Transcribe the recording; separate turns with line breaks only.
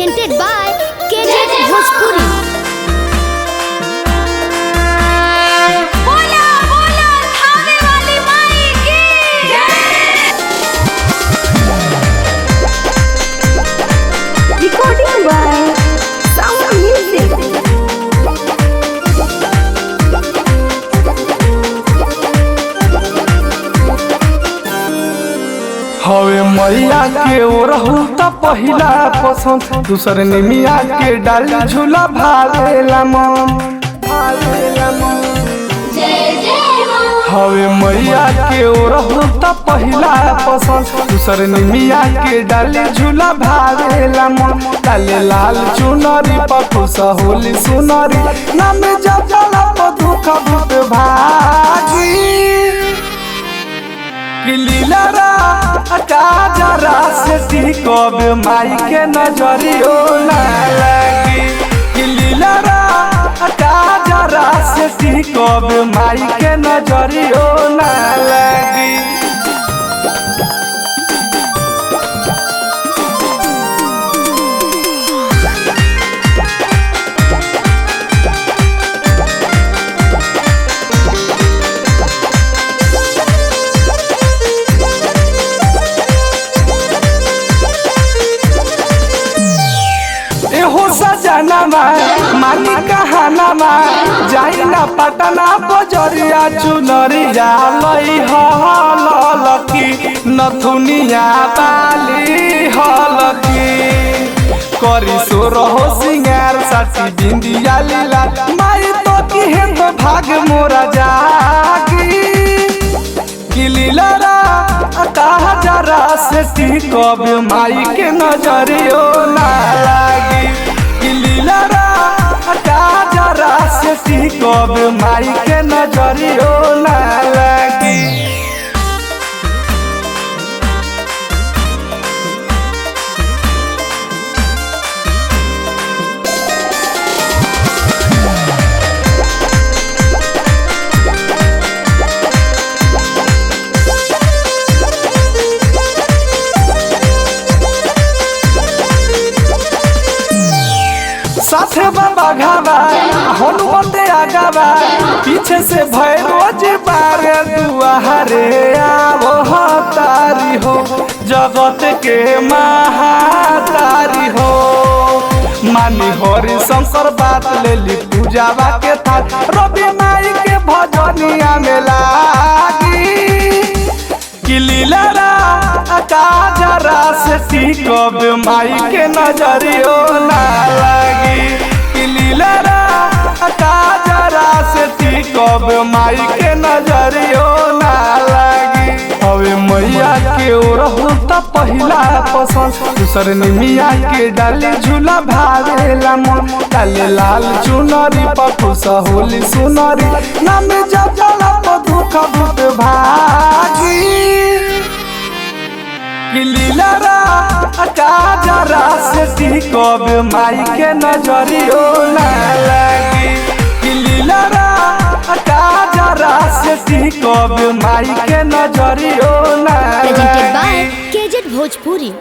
presented by KJ Bhojpuri।
बोला बोला थाने वाली माई की जय।
Recording by Sound Music।
हवे मैया के ओरहु त पहिला पसंद, दूसर निमिया के डाल झूला भालेला मन। हवे मैया के ओरहु त पहिला पसंद, दूसर निमिया के डाल झूला भालेला मन। डाले लाल चुनरी पखुस होली सुनरी, नाम जब जला दुख भूत भागी। लीला काजरा से कब माई के नजरियो ना लगी। लीला काजरा से कब माई के नजरियो ना लगी। सजनमा मानी कहानमा जाई ना पटना बजरिया चुनरिया लई हलकी नथुनिया बाली हलकी करी सोरहो सिंगार साथी बिंदिया लीला माई तो की है तो भाग मोरा जागी। लीला कहा जरा से कब माई के नजरियो ना लगी। लीला काजरा से कब माई के नजरियो ना लगी। साथे बाबा घावा हनुमते आगावा, पीछे से भैरोज बारे दुआरे आवो तारी हो, जगत के महातारी हो। मानी हरि शंकर बात ले ली पूजावा के था, रवि माई के भजनिया में लागी। लीला काजरा से कब माई के नजरियो ना लगी। लीला काजरा से कब माई के नजरियो ना लगी। हवे मैया के ओरहु त पहिला पसंद, दूसर निमिया के डाले झूला भालेला मन। डाले लाल चुनरी पखुस होली सुनरी, नाम जब जला दुख भूत भागी। लीला काजरा से कब माई के नजरियो ना लगी। लीला काजरा से कब माई के नजरियो ना
Presented by
लगी।
KJ Bhojpuri।